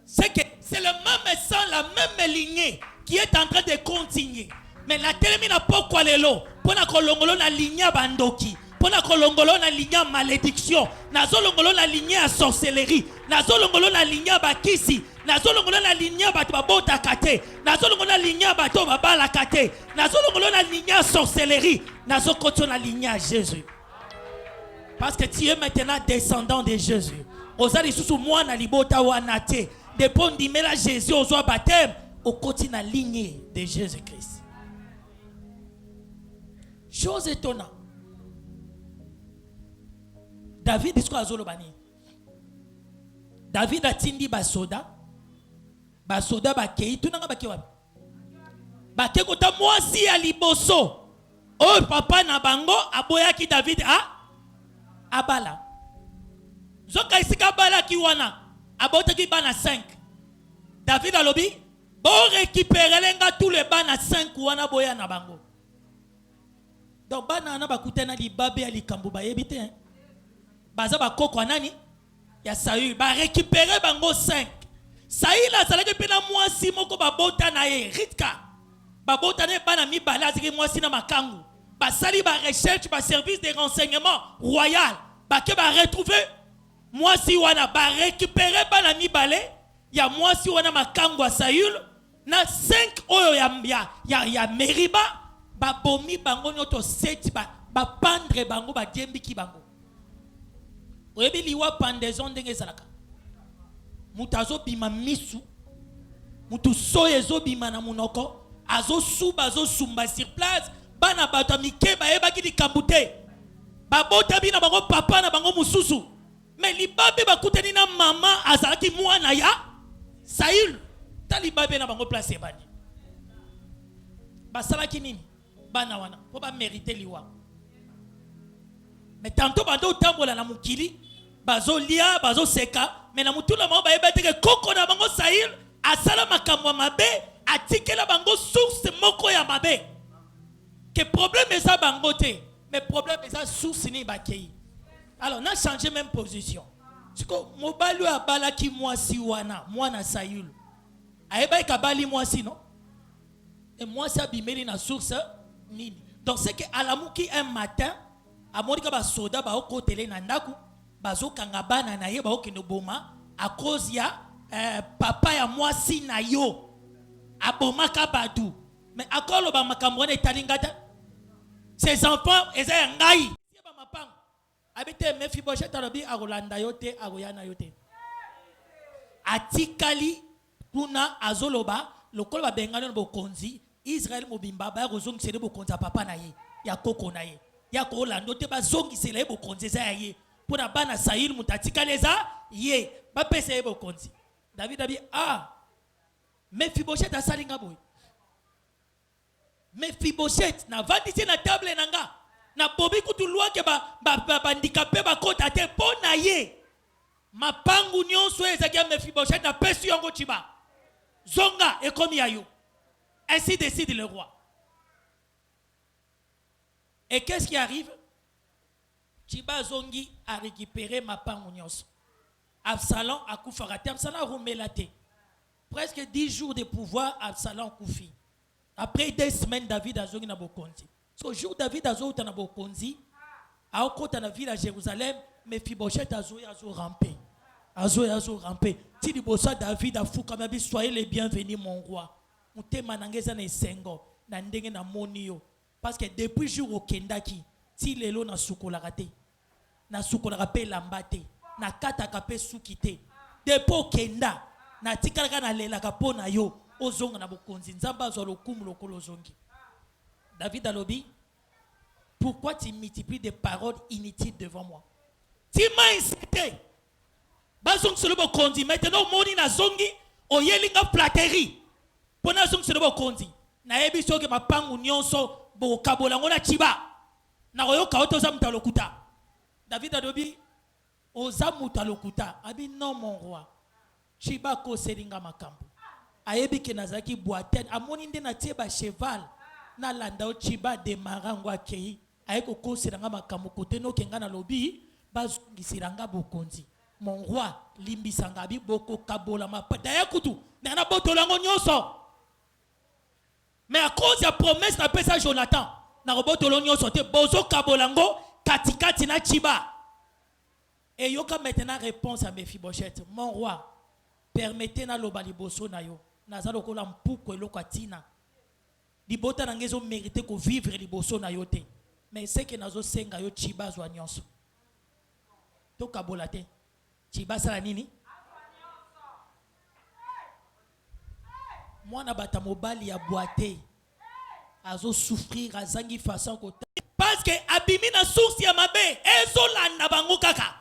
C'est que c'est le même sang, la même lignée qui est en train de continuer. Mais la termine pourquoi les lots pour la kolongolo na lignée bandoki, pour la kolongolo na lignée malédiction, na zolongolo na lignée à sorcellerie, na zolongolo na lignée bakisi, na zolongolo na lignée batbabota kate, na zolongolo na lignée bato babala kate, na zolongolo na lignée sorcellerie, na zokoto na lignée à Jésus. Parce que tu es maintenant descendant de Jésus. Osali susu moi na libota wanate. Depuis d'imela Jésus au soir baptême au côté de la lignée de Jésus-Christ. Chose étonnante. David dit quoi Zolobani? David a tindi basoda. Basoda bakei tout nanga bakewa. bake kota mwasi ya liboso oyo papa na bango aboyaki David abala zoka isika abalaki wana abotaki bana 5 David alobi bo récupérer nga tous les bana 5 wana boya na bango. Donc bana na bakutana libabe ya likambo bayebi te baza bakoko nani ya Saül ba récupérer bango 5. Saül azalaki pena mwasi moko babota na ye Ritka babota na bana mibala aziki mwasi na makangu basali ba recherche ba service de renseignement royal bake ba retrouver mwasi wana ba récupérer bana mibale ya mwasi wana makangu ya Saül na 5 oyo ya Meriba ba bomi bango nyoto 7 ba pendre bango ba djembiki bango. Oyebi liwa pendaison ndenge salaka mutu azobima misu mutu soye ezobima na munoko azosuba azosumba sur place bana bato mike bayebaki likambo te babota bina bango papa na bango mususu mais libabe bakutani na mama azalaki mwana ya Saül talibabe na bango place ebani basalaki nini bana wana po ba mériter liwa mais tantôt bando tambola na mukili bazo lia bazo seka mais na mutula mo ba ebeteke koko na bango Saül asala makamwa mabe atikela bango source moko ya mabe que problème eza bango te mais problème eza source ni bakei. Alors on a changé même position siko mobali abalaki mwasi wana mwana Saül ayeba kabali mwasi non et mwasi abimeli na source nini. Donc c'est que alamuki un matin amorika ba soda ba okotele na ndaku bazokanga bana na ye ba okendo boma à cause ya papa ya mwasi na yo abomaka badu mais akolo ba makambo na etalingata ses enfants eza ngai ba mapango abite Mephibosheth alobi akolanda yote akoyana yote atikali kuna azoloba lokolo babengana no bokonzi Israël mobimba ba kozongisela bokonza papa na ye ya koko na ye ya kolanda te bazongisela bokonzi za ye pona bana Saül mutatikaliza ye ba pesa ye bokonzi. David abi Mephibosheth asalinga boy Mephibosheth na vandisi na table nanga na bobi kutulwa ke ba handicapé ba kota te pona ye mapangu nyonso ezaki ya Mephibosheth na pesi yongo chiba zonga ekomi ya yo. Ainsi décide le roi. Et qu'est-ce qui arrive? Chiba zongi a récupéré mapangu nyonso. Absalom a koufarate. Absalom a roumelaté. Presque 10 jours de pouvoir, Absalom koufi. Après 2 semaines, David a zongi na bokonzi. So jour David a zongi na bokonzi, a okota na ville à Jérusalem, Mephibosheth a zongi a rampé. Azo rampé. Si libosa David a fou comme soyez les bienvenus mon roi. Mutema nangeza na sengo na ndenge na monio parce que depuis jour au kendaki ti lelo na sukola raté na sukola rapé lambate na kata kapé sukité depo kenda na tikalaka na lela kapona yo ozonga na bokonzi nzamba zo lokumu lokolo zongi. David alobi pourquoi tu multiplies des paroles inutiles devant moi? Tu m'as incité bazong sur le bokonzi maintenant moni na zongi oyelinga flatterie. Pona zong selo bokonzi na yebi soke mapangu nyonso bo kabola ngona chiba na koyoka oto za mutalokuta. David adobi oza mutalokuta abi non mon roi chiba ko selinga makambo ayebi ke nazaki boiten amoni nde na tieba cheval na landa o chiba de marango akei ayeko ko selanga makambo kote no kenga na lobi bazongisiranga bokonzi mon roi limbisanga bi boko kabola mapada ya kutu na botolango nyonso. Mais à cause de la promesse n'a pas ça Jonathan. Na roboto l'onyo sote bozo kabolango katikati na chiba. Et yoka maintenant réponse à Mephibosheth. Mon roi, permettez na loba liboso na yo. Nazalo kola mpuko eloko atina. Libota na ngezo mérité ko vivre liboso na yo te. Mais c'est que nazo senga yo chiba zwa nyonso. To kabolate. Chiba sala nini? Mwana bata mobali ya boité azo souffrir azangi façon kota parce que abimi na source ya mabe ezolanda bango kaka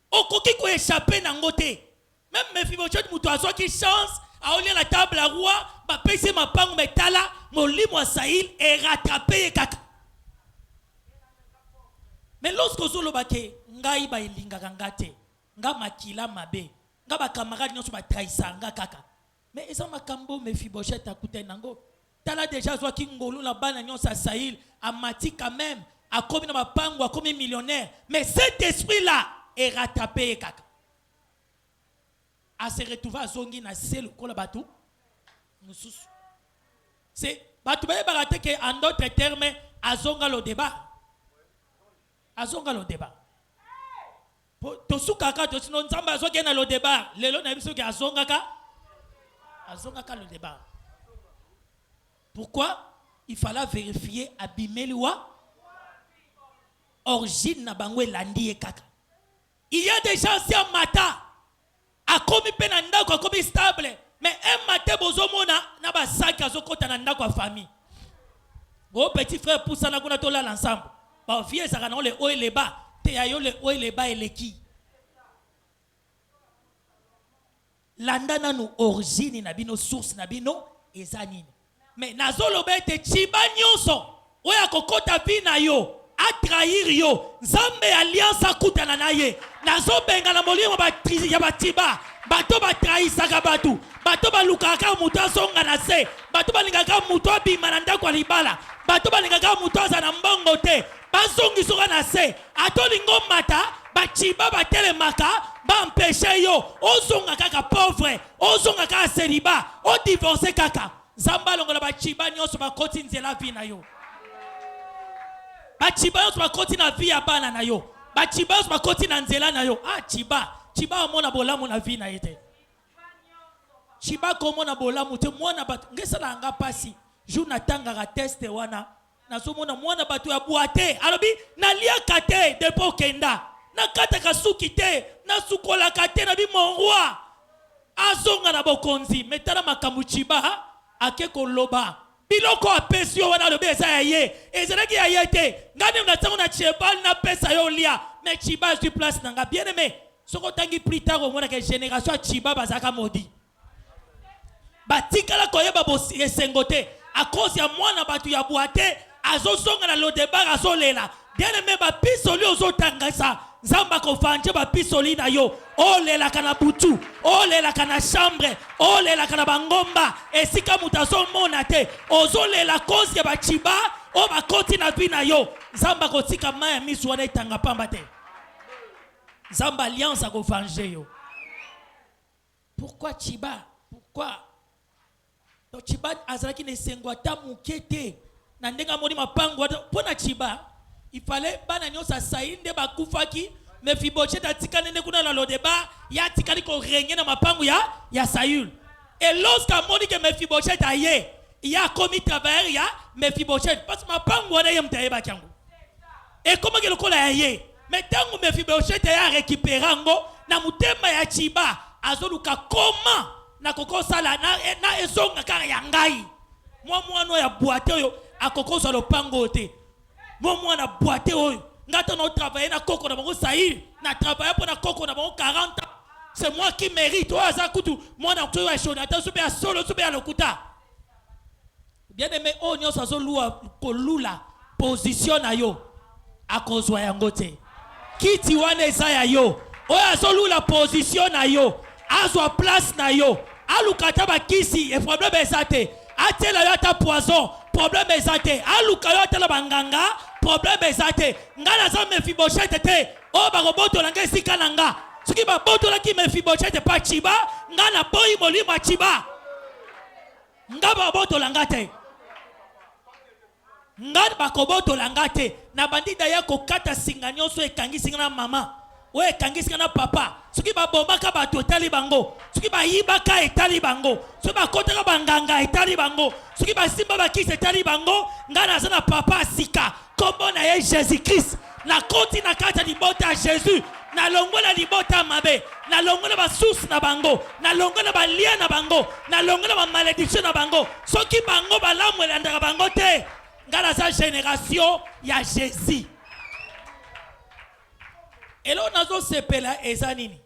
okoki ko échapper na ngote. Même Mephibosheth muto azo ki chance a olia la table à roi ba pese mapango metala molimo wa Saïl est rattrapé kaka. Mais lorsque ozoloba ke ngai ba elingaka ngate, nga makila mabe, nga ba camarade nyonso ba trahisa nga kaka. Mais eza makambo Mephibosheth akute nango. Tala déjà zwa ki ngolu na bana nyonso a Saïl, a mati quand même, a komi na mapango, a komi millionnaire. Mais cet esprit-là est rattrapé kaka. A se retrouver à zongi na selu kola batu. C'est batu ba barate que en d'autres termes azonga le débat. Azonga le débat. Tosuka ka to sinon nzamba azoke na le débat. Lelo na biso ke azonga ka le débat. Pourquoi? Il fallait vérifier Abimeliwa origine na bango elandi kaka. Il y a des gens si en mata a commis penanda ko commis stable mais un matin bozomona na ba sac azokota na ndako a famille. Vos petits frères poussent na kuna to là ensemble. Ba vieux ça na le haut et le bas. Te ya yo le haut et le bas et le qui. Landana nous origine na bino source na bino ezanini. Mais nazolo bete chiba nyonso oya kokota vina yo a trahir yo Nzambe alliance akutana na ye nazo benga na molimo ba trizi ya batiba bato ba trahisaka batu bato ba lukaka mutu azonga na se bato ba lingaka mutu abima na ndako libala bato ba lingaka mutu aza na mbongo te bazongi soka na se atolingo mata bachiba batelemaka bampeshe yo ozonga kaka pauvre ozonga kaka celibat o divorce kaka Zamba longola bachiba nyonso bakoti nzela vi na yo. Bachiba nyonso bakoti na vi ya bana na yo. Bachiba nyonso bakoti na nzela na yo. Ah chiba amona bolamu na vi na yete. Chiba komona bolamu te mwana batu ngesa na nga pasi. Jou natanga teste wana. Nazomona mwana batu ya boate. Alobi nalia kate depo kenda. Nakata kasuki te, nasukola kate na bi mon roi. Azonga na bokonzi, metala makambu chiba. Akeko loba biloko apesi yo wana lobe eza ya ye ezalaki ya ye te ngani mnatango na chebal na pesa yo lia mais chiba sur place nanga bien aimé soko tangi plus tard au moins que génération chiba bazaka modi batikala koyeba bosi esengote a cause ya mwana batu ya boate azosonga na lodebar azolela bien aimé ba pisoli ozotangasa Zamba kofanje ba pisoli na yo olela kana butu olela kana chambre olela kana bangomba esika mutazo mona te ozolela cause ya bachiba o bakoti na vina yo Zamba kotika maya misu wana itanga pamba te Zamba alliance a kofanje yo. Pourquoi chiba? Pourquoi? To chiba azalaki ne sengwa ta mukete na ndenga moni mapango pona chiba. Il fallait bana nyonso sainde bakufaki Mephibosheth atikane ne kuna la lodeba ya tikali ko régner na mapangu ya Saül. Et lorsqu'à moni que Mephibosheth aye il a commis travail ya Mephibosheth parce que mapangu wana ye mtaeba kyangu. Et comment que le kola aye mais tangu Mephibosheth ya récupérer ngo na mutema ya chiba azoluka comment na kokosala na ezonga kaka ya ngai. Mwana ya boite yo akokosa lo pango te. Moi na boite oyo ngata na travailler na koko na bango Saïl na travailler pour na koko na bango 40 ans c'est moi qui mérite oyo aza kutu moi na kutu ya Jonathan sobe ya solo sobe ya lokuta bien aimé o nyonso azolua kolula position na yo akozwa yango te kiti wana eza ya yo oyo azolula position na yo azwa place na yo alukata bakisi e problème eza te atela yo ata poison problème ezate aluka yo tala banganga problème ezate ngala za Mephibosheth te o ba roboto langa esika nanga soki ba boto la ki Mephibosheth pa chiba ngala boyi molimo chiba ngaba boto langa te ngala ba koboto langa te na bandida ya kokata singa nyonso ekangi singa na mama o ekangi singa na papa soki ba bombaka bato etali bango soki ba yibaka etali bango soki ba kotaka banganga etali bango soki ba simba ba kisi etali bango ngana zana papa sika kombo na ye Jésus Christ na koti na kata libota Jésus na longola libota mabe na longola ba source na bango na longola ba lien na bango na longola ba malédiction na bango soki bango ba lamu elandaka bango te ngana za génération ya Jésus. Et là, on a sepela ezanini.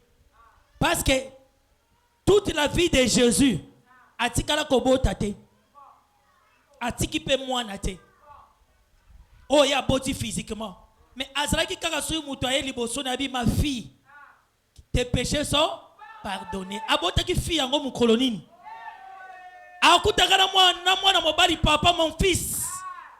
Parce que toute la vie de Jésus, atikala kobo tate. atiki pe mwana te oh ya boti physiquement mais azalaki kaka soki muto aye liboso na bi ma fille tes péchés sont pardonnés abotaki fille yango mukolo nini akutaka na mwana mobali papa mon fils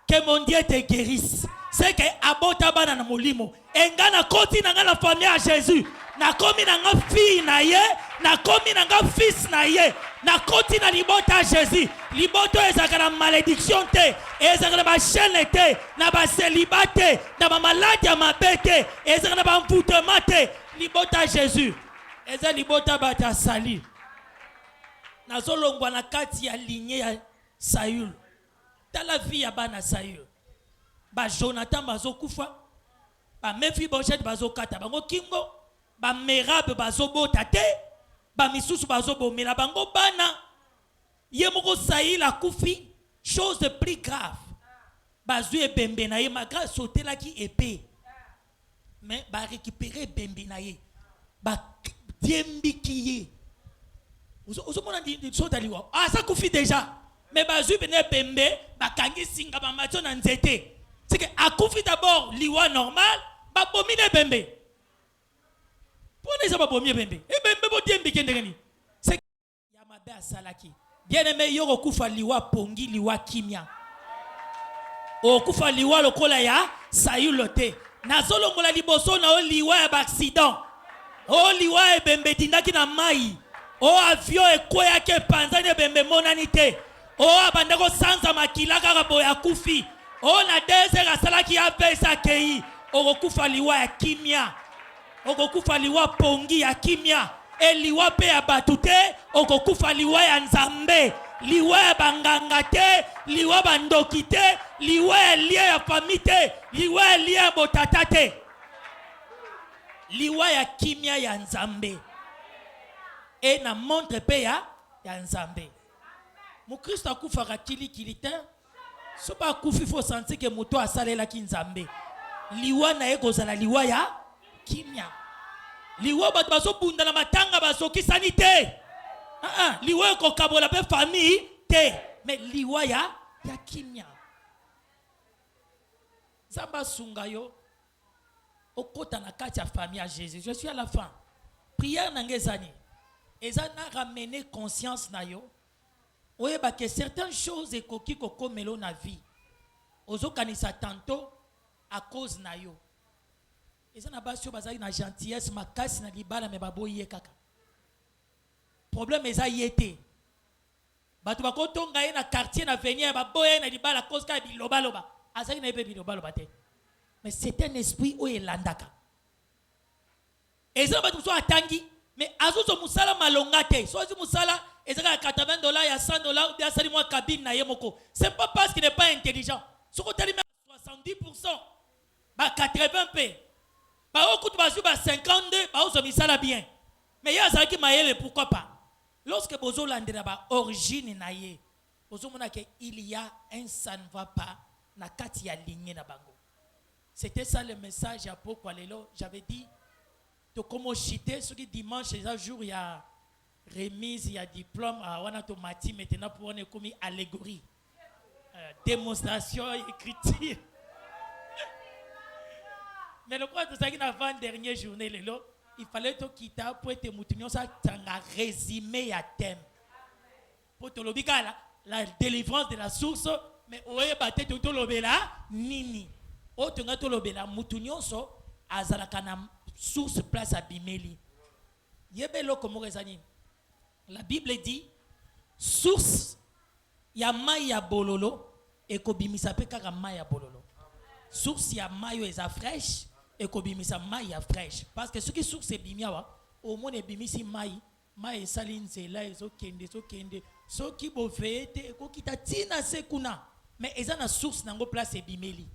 que mon Dieu te guérisse c'est que abota bana na molimo engana koti na nga na famille à Jésus na komi na nga fille na ye na komi na nga fils na ye na koti na libota à Jésus liboto ezaka na malédiction te ezaka na ba chaîne te na ba célibat te na ba maladie ya mabe te ezaka na ba envoûtement te libota à Jésus eza libota bata sali nazolongwa na kati ya lignée ya Saül tala vie ya bana Saül ba Jonathan bazokufa ba Mephibosheth bazokata bango kingo ba Merab bazobota te ba misusu bazobomela bango bana ye moko Saül akufi chose de plus grave bazui ebembe na ye malgré sautelaki épée mais ba récupérer bembe na ye ba diembiki ye ozomona ndi sotaliwa asa kufi déjà mais bazui bene bembe bakangi singa ba matio na nzete c'est que akufi d'abord liwa normal ba bomine bembe pone ça ba bomine bembe e bembe bo diembiki ndengani c'est ya mabe asalaki bien aimé yoko kufa liwa pongi liwa kimia o kufa liwa lokola ya Saül te nazolongola liboso na o liwa ya accident o liwa ebembe tindaki na mai o avion ekoyaki panzani ebembe monani te o abandako sanza makila kaka boye akufi o na desert asalaki avese akei okokufa liwa ya kimia okokufa liwa pongi ya kimia e liwa pe ya batu te okokufa liwa ya nzambe liwa ya banganga te liwa bandoki te liwa ya lia ya famille te liwa ya lia ya botata te liwa ya kimia ya nzambe e na montre pe ya nzambe mukristo akufaka kilikili te so ba akufi fo sentir que moto asalelaki nzambe liwa na ye kozala liwa ya kimia liwa bato bazobunda na matanga bazokisani te liwa ekokabola pe famille te mais liwa ya kimia zamba sunga yo okota na kati ya famille à Jésus. Je suis à la fin. Prière nangezani. Ezana ramener conscience na yo. Oye ba que certaines choses ekoki koko melo na vie. Ozo kanisa tantôt à cause na yo. Ezana basio bazali na gentillesse makasi na libala me baboye kaka. Problème eza yete. Batu bakotonga ye na quartier na venir baboye na libala cause ka biloba loba. Azali na ebe biloba loba te. Mais c'est un esprit où il landaka. Et ça va tout ça atangi. Mais azuzo musala malongate. Soit si musala, et ça $80, il y a $100, il y a sali moi cabine na yemoko. C'est pas parce qu'il n'est pas intelligent. Ce qu'on t'a dit 70%, bah 80 p. Bah au coup de basu bah 52, bah au misala bien. Mais il y a ça qui m'a aidé, pourquoi pas? Lorsque bozo landera bah origine na ye, bozo mona que il y a un ça ne va pas na kati ya ligne na bango. C'était ça le message à pourquoi j'avais dit de comment chiter ce qui dimanche les jours il y a remise il y a diplôme à Wanatomati maintenant pour on est comme allégorie démonstration écriture mais le quoi de ça qui n'a pas dernière journée il fallait to quitter pour être moutonnion ça tanga résumé à thème pour te l'obikala la délivrance de la source mais oye baté to lobela nini otunga to lobela mutunyonso azalaka na source place abimeli yebelo komo rezani la Bible dit source ya mai ya bololo ekobimisa pe kaka mai ya bololo source ya mayo eza fraîche ekobimisa mai ya fraîche parce que ce qui source ebimiawa au moins ebimisi mai esali nzela ezokende soki boveye te ekokita tina sekuna mais eza na source nango place ebimeli.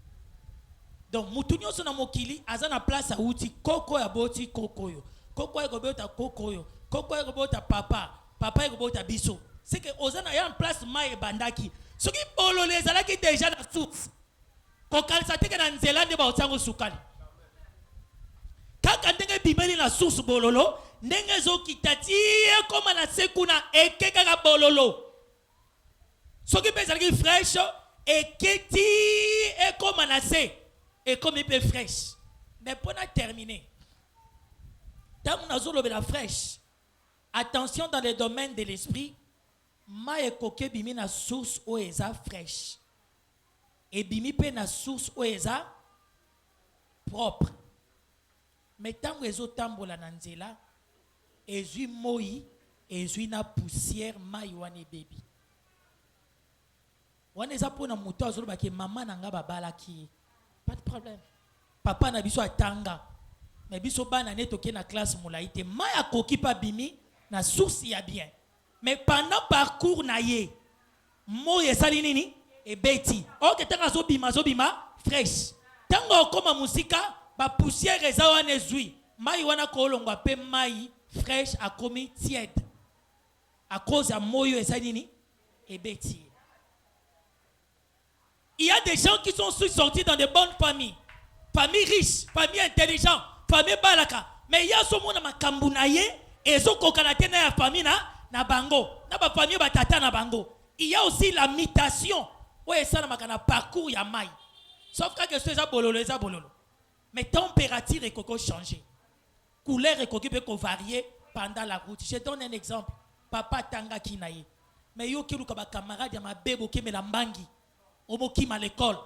Donc mutunyo sona mokili azana place a uti koko ya boti koko yo koko ya gobota koko yo koko ya gobota papa ya gobota biso c'est que ozana ya en place mai bandaki soki bololo ezalaki déjà na source kokalisa teke na nzela nde ba otango sukali kaka ndenge bibeli na source bololo ndenge zo kitati koma na sekuna ekeka ka bololo Ce qui est fraîche, et qui est comme Manassé, et comme il est fraîche. Mais pour terminer, tant que la fraîche, attention dans les domaines de l'esprit, ma e koke bimi na source o eza fraîche. Et bimi pe na source o eza propre. Mais tant que ezo tambola na nzela, ezui moi, ezui na poussière mai wane baby. Wane eza pona muto azolo ba ke mama nanga babala ki. Pas de problème. Papa na biso atanga. Mais biso bana ne toke na classe molaite. Mai akoki pa bimi na source ya bien. Mais pendant parcours na ye, mo yesali nini e beti. Ok, tanga zo bima fresh. Tanga okoma musika ba poussière eza wana ezui. Mai wana kolongwa pe mai fresh akomi tiède. À cause ya moyo esali nini e beti. Il y a des gens qui sont sortis dans de bonnes familles. Familles riches, familles intelligentes, familles balaka. Mais il y a ce monde makambu na ye et zo kokanate na ya famille na bango. Na ba famille batata na bango. Il y a aussi la mutation. Ouais, ça na makana parcours ya mai. Sauf que ce ça bololo. Mais température et coco changer. Couleur et coco peut varier pendant la route. Je donne un exemple. Papa tanga kinaye. Mais yo kilu ka ba camarade ya mabebo ke melambangi. Omo kim à l'école.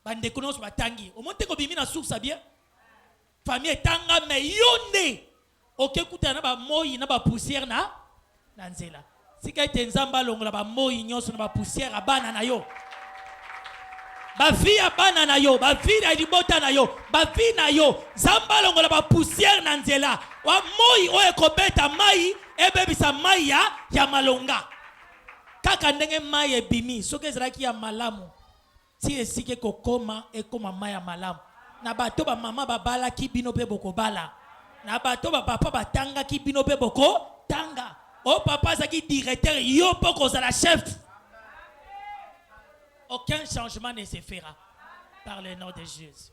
Bande konos batangi. Omo te ko bimi na source bien. Famille tanga mais yone. Ok kuta na ba moyi na ba poussière na nzela. Sika ite nzamba longola ba moyi nyonso na ba poussière abana na yo. Ba vie abana na yo, ba vie na libota na yo, ba vie na yo. Zamba longola ba poussière na nzela. Wa moyi o ekobeta mai ebebisa mai ya malonga. Kaka ndenge mai ebimi, soki ezalaki ya malamu. Si esike kokoma ekoma mai ya malamu. Na bato ba mama babala ki bino pe boko bala. Na bato ba papa batanga ki bino pe boko tanga. Oh papa zaki directeur yo poko za la chef. Aucun changement ne se fera par le nom de Jésus.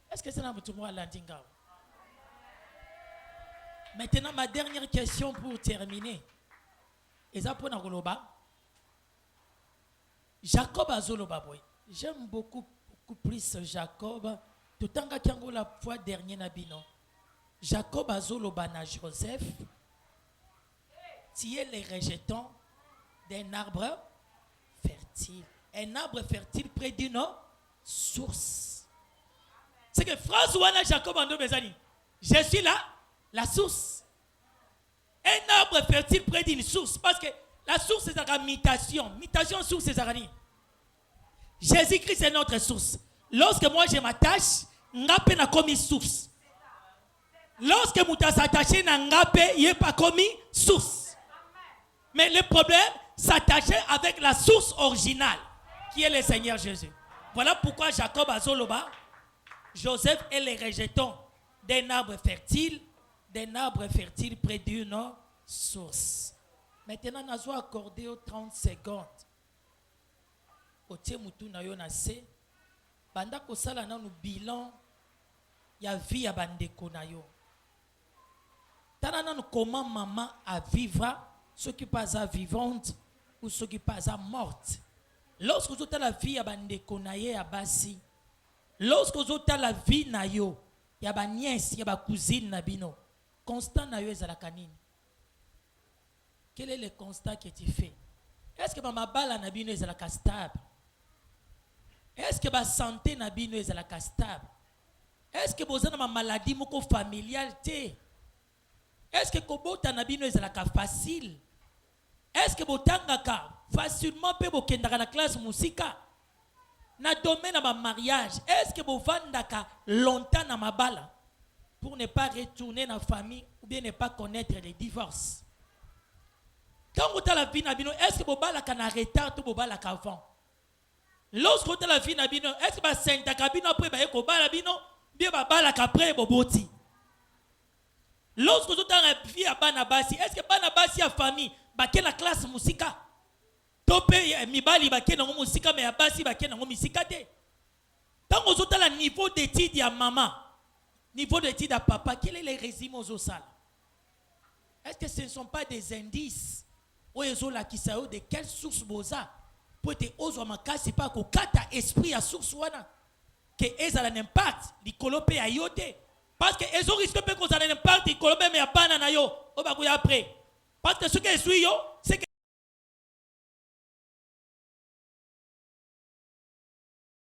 Est-ce que c'est dans votre mot landinga? Maintenant ma dernière question pour terminer. Jacob azoloba boy. J'aime beaucoup plus Jacob. Tout temps que la fois dernière nabino. Jacob azoloba na Joseph. Tu es les rejetons d'un arbre fertile. Un arbre fertile près d'une source. C'est que phrase wana Jacob ando bezani. Je suis là, la source. Un arbre fertile près d'une source. Parce que la source c'est la mutation. Mutation source c'est la. Jésus-Christ est notre source. Lorsque moi je m'attache, ngape na komi source. Lorsque mouta s'attache na ngape, il n'est pas commis source. Mais le problème, s'attacher avec la source originale, qui est le Seigneur Jésus. Voilà pourquoi Jacob a Zoloba, Joseph est le rejeton d'un arbre fertile près d'une source. Maintenant, nous avons accordé aux 30 secondes. Au Tiemutu na yo na se, banda ko sala na nou bilan ya vie ya bandeko na yo. Tana na nou comment maman a vivre, ceux qui pas à vivante ou ceux qui pas à morte. Lorsque vous avez la vie ya bandeko na ye ya basi, lorsque vous avez la vie na yo, ya ba nièce, ya ba cousine na bino, constant na yo ezalaka nini? Quel est le constat que tu fais? Est-ce que ma bala na bino ezalaka stable? Est-ce que ma santé na bino ezalaka stable? Est-ce que vous avez ma maladie moko familiale? Est-ce que kobota na bino ezalaka facile? Est-ce que botangaka facilement pe bokendaka na classe musika? Na domaine na ma mariage, est-ce que bovandaka longtemps na mabala pour ne pas retourner dans la famille ou bien ne pas connaître les divorces? Quand vous avez la vie na bino, est-ce que bobalaka na retard ou bobalaka avant? Lorsque vous avez la vie na bino, est-ce que ba sentaka bino après ba eko bala bino, bien ba balaka après boboti? Lorsque vous avez la vie à Banabasi, est-ce que Banabasi a famille, ba ke la classe musika? Topé mibali ba ke na musika mais abasi ba ke na musika te. Tant vous avez le niveau d'étude ya maman, niveau d'étude à papa, quel est le résumé aux salles? Est-ce que ce ne sont pas des indices? oyo ezolakisa yo de quelle source boza po ete ozwa makasi mpa kokata esprit ya source wana ke ezala na impact likolo mpe ya yo te parce que ezoriske mpe kozala na impact likolo meme ya bana na yo oyo bakoya après parce que soki ezwi yo